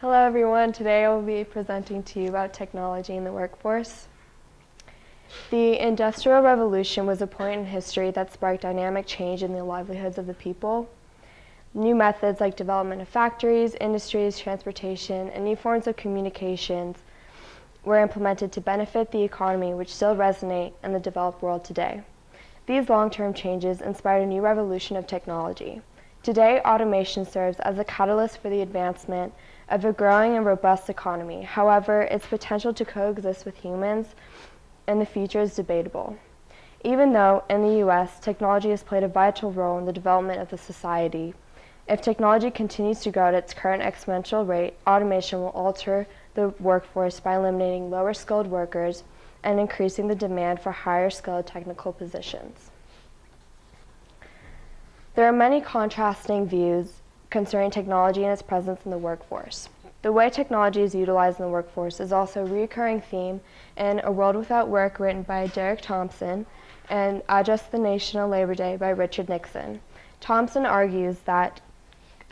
Hello everyone, today I will be presenting to you about technology in the workforce. The Industrial Revolution was a point in history that sparked dynamic change in the livelihoods of the people. New methods like development of factories, industries, transportation, and new forms of communications were implemented to benefit the economy, which still resonate in the developed world today. These long-term changes inspired a new revolution of technology. Today, automation serves as a catalyst for the advancement of a growing and robust economy. However, its potential to coexist with humans in the future is debatable. Even though, in the U.S., technology has played a vital role in the development of the society, if technology continues to grow at its current exponential rate, automation will alter the workforce by eliminating lower-skilled workers and increasing the demand for higher-skilled technical positions. There are many contrasting views concerning technology and its presence in the workforce. The way technology is utilized in the workforce is also a recurring theme in A World Without Work, written by Derek Thompson, and Address to the Nation on Labor Day by Richard Nixon. Thompson argues that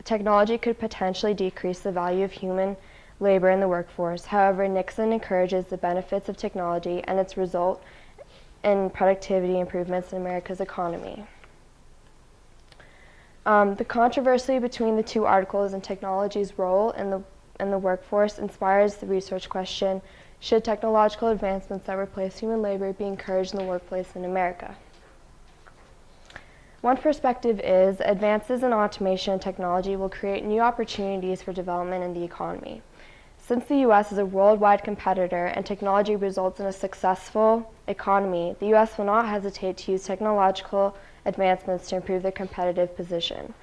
technology could potentially decrease the value of human labor in the workforce. However, Nixon encourages the benefits of technology and its result in productivity improvements in America's economy. The controversy between the two articles and technology's role in the workforce inspires the research question: should technological advancements that replace human labor be encouraged in the workplace in America? One perspective is advances in automation and technology will create new opportunities for development in the economy. Since the U.S. is a worldwide competitor and technology results in a successful economy, the U.S. will not hesitate to use technological advancements to improve their competitive position.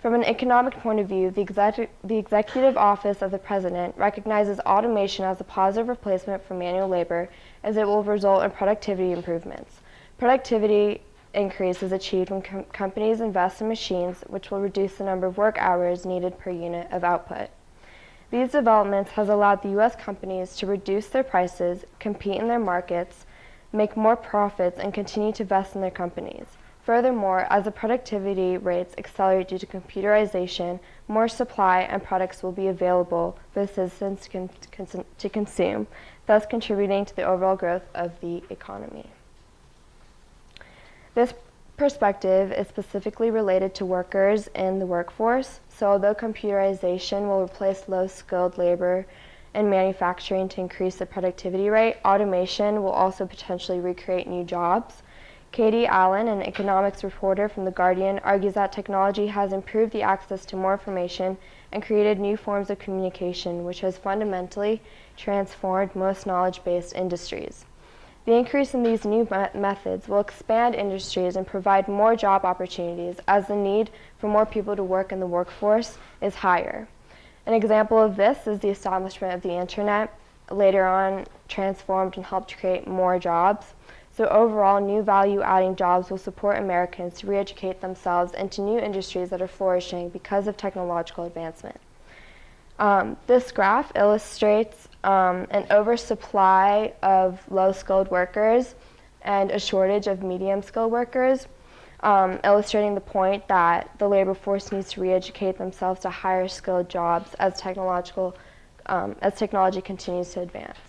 From an economic point of view, the Executive Office of the President recognizes automation as a positive replacement for manual labor, as it will result in productivity improvements. Productivity increase is achieved when companies invest in machines, which will reduce the number of work hours needed per unit of output. These developments has allowed the U.S. companies to reduce their prices, compete in their markets, make more profits, and continue to invest in their companies. Furthermore, as the productivity rates accelerate due to computerization, more supply and products will be available for the citizens to consume, thus contributing to the overall growth of the economy. This perspective is specifically related to workers in the workforce. So although computerization will replace low-skilled labor in manufacturing to increase the productivity rate, automation will also potentially recreate new jobs. Katie Allen, an economics reporter from The Guardian, argues that technology has improved the access to more information and created new forms of communication, which has fundamentally transformed most knowledge-based industries. The increase in these new methods will expand industries and provide more job opportunities, as the need for more people to work in the workforce is higher. An example of this is the establishment of the internet, later on transformed and helped create more jobs. So overall, new value-adding jobs will support Americans to re-educate themselves into new industries that are flourishing because of technological advancement. This graph illustrates an oversupply of low-skilled workers and a shortage of medium-skilled workers, illustrating the point that the labor force needs to re-educate themselves to higher-skilled jobs as technology continues to advance.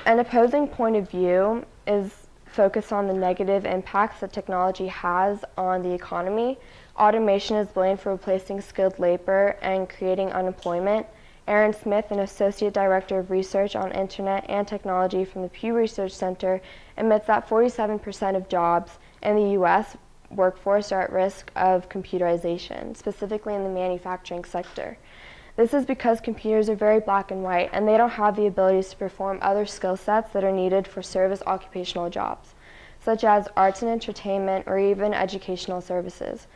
An opposing point of view is focused on the negative impacts that technology has on the economy. Automation is blamed for replacing skilled labor and creating unemployment. Aaron Smith, an associate director of research on internet and technology from the Pew Research Center, admits that 47% of jobs in the U.S. workforce are at risk of computerization, specifically in the manufacturing sector. This is because computers are very black and white, and they don't have the abilities to perform other skill sets that are needed for service occupational jobs, such as arts and entertainment or even educational services.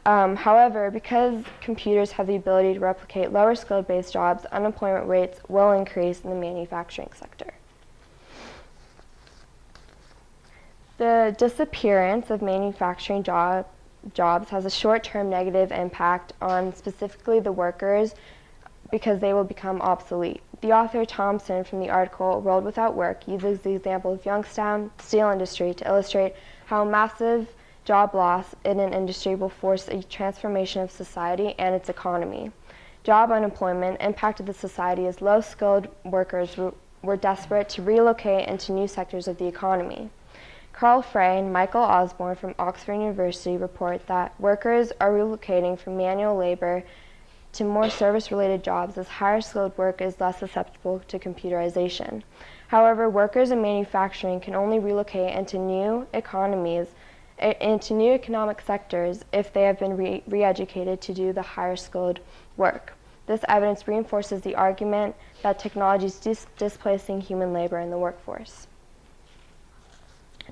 However, because computers have the ability to replicate lower skilled-based jobs, unemployment rates will increase in the manufacturing sector. The disappearance of manufacturing jobs has a short-term negative impact on specifically the workers because they will become obsolete. The author Thompson from the article A World Without Work uses the example of Youngstown steel industry to illustrate how massive job loss in an industry will force a transformation of society and its economy. job unemployment impacted the society as low-skilled workers were desperate to relocate into new sectors of the economy. Carl Frey and Michael Osborne from Oxford University report that workers are relocating from manual labor to more service-related jobs as higher-skilled work is less susceptible to computerization. However, workers in manufacturing can only relocate into new economic sectors if they have been re-educated to do the higher-skilled work. This evidence reinforces the argument that technology is displacing human labor in the workforce.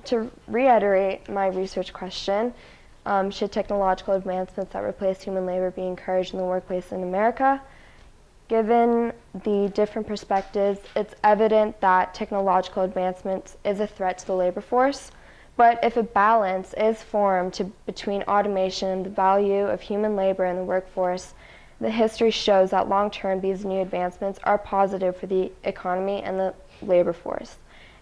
To reiterate my research question, should technological advancements that replace human labor be encouraged in the workplace in America? Given the different perspectives, it's evident that technological advancements is a threat to the labor force, but if a balance is formed between automation and the value of human labor in the workforce, the history shows that long-term these new advancements are positive for the economy and the labor force.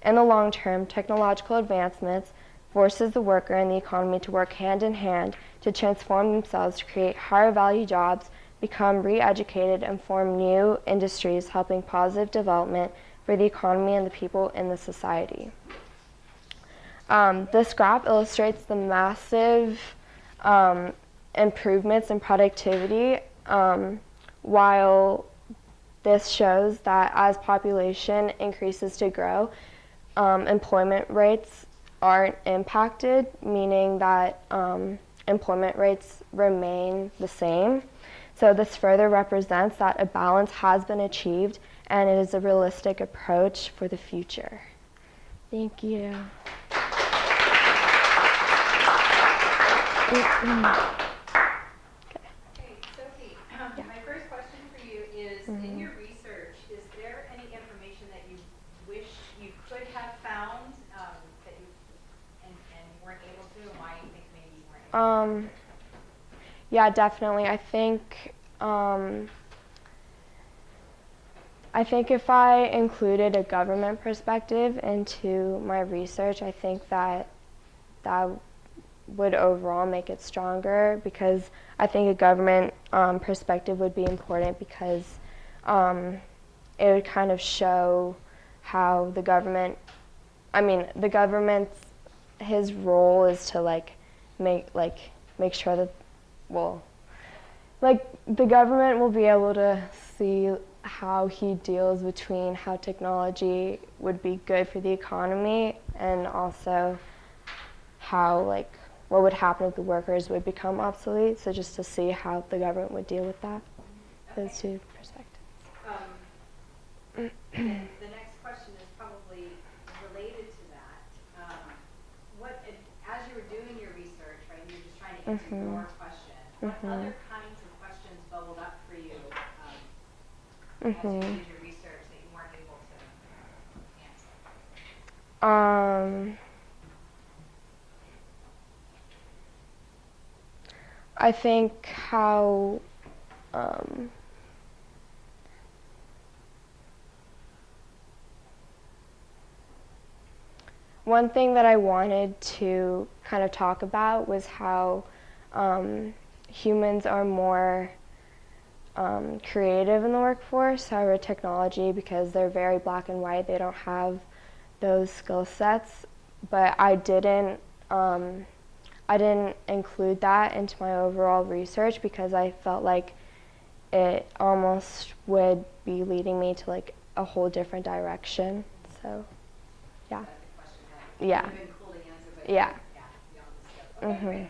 In the long term, technological advancements forces the worker and the economy to work hand in hand to transform themselves to create higher value jobs, become re-educated, and form new industries, helping positive development for the economy and the people in the society. This graph illustrates the massive improvements in productivity, while this shows that as population increases to grow, employment rates aren't impacted, meaning that employment rates remain the same. So this further represents that a balance has been achieved and it is a realistic approach for the future. Thank you. Okay, Sophie, my first question for you is, in your research, is there any information that you wish you could have found that you and weren't able to, and why you think maybe you weren't able to? Yeah, definitely. I think if I included a government perspective into my research, I think that would overall make it stronger, because I think a government perspective would be important, because it would kind of show how the government's his role is to make sure that, the government will be able to see how he deals between how technology would be good for the economy and also how what would happen if the workers would become obsolete. So just to see how the government would deal with that, those two perspectives. The next question is probably related to that. As you were doing your research, right, you were just trying to answer your question, what other kinds of questions bubbled up for you as you did your research that you weren't able to answer? I think how one thing that I wanted to kind of talk about was how humans are more creative in the workforce, however technology, because they're very black and white, they don't have those skill sets. But I didn't include that into my overall research because I felt like it almost would be leading me to a whole different direction. So, yeah. Yeah. Yeah. Cool to answer, but yeah. Okay, great.